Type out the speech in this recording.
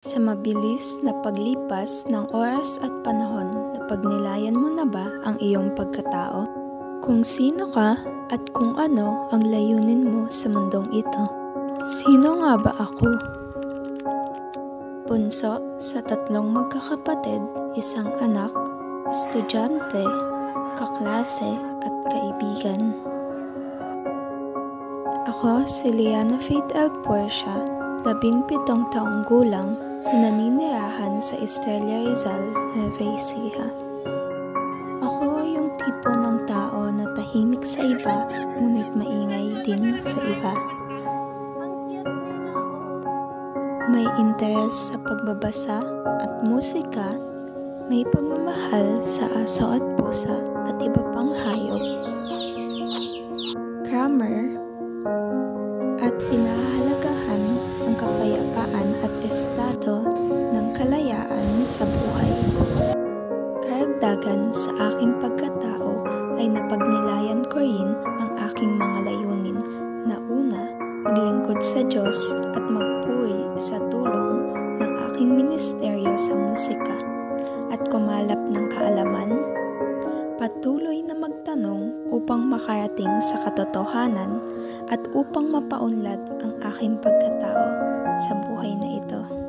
Sa mabilis na paglipas ng oras at panahon, napagnilayan mo na ba ang iyong pagkatao? Kung sino ka at kung ano ang layunin mo sa mundong ito? Sino nga ba ako? Bunso sa 3 magkakapatid, isang anak, estudyante, kaklase at kaibigan. Ako si Liana Faith L. Puercia, 17 taong gulang, na naninirahan sa Estrella Rizal, Nueva Ecija. Ako yung tipo ng tao na tahimik sa iba, ngunit maingay din sa iba. May interes sa pagbabasa at musika, may pagmamahal sa aso at pusa at iba pang hayop. Grammar at pinahahalagahan ang kapayapaan at estado ng kalayaan sa buhay. Karagdagan sa aking pagkatao ay napagnilayan ko rin ang aking mga layunin na una, maglingkod sa Diyos at magpuri sa tulong ng aking ministeryo sa musika at kumalap ng kaalaman, patuloy na magtanong upang makarating sa katotohanan at upang mapaunlad ang aking pagkatao sa buhay na ito.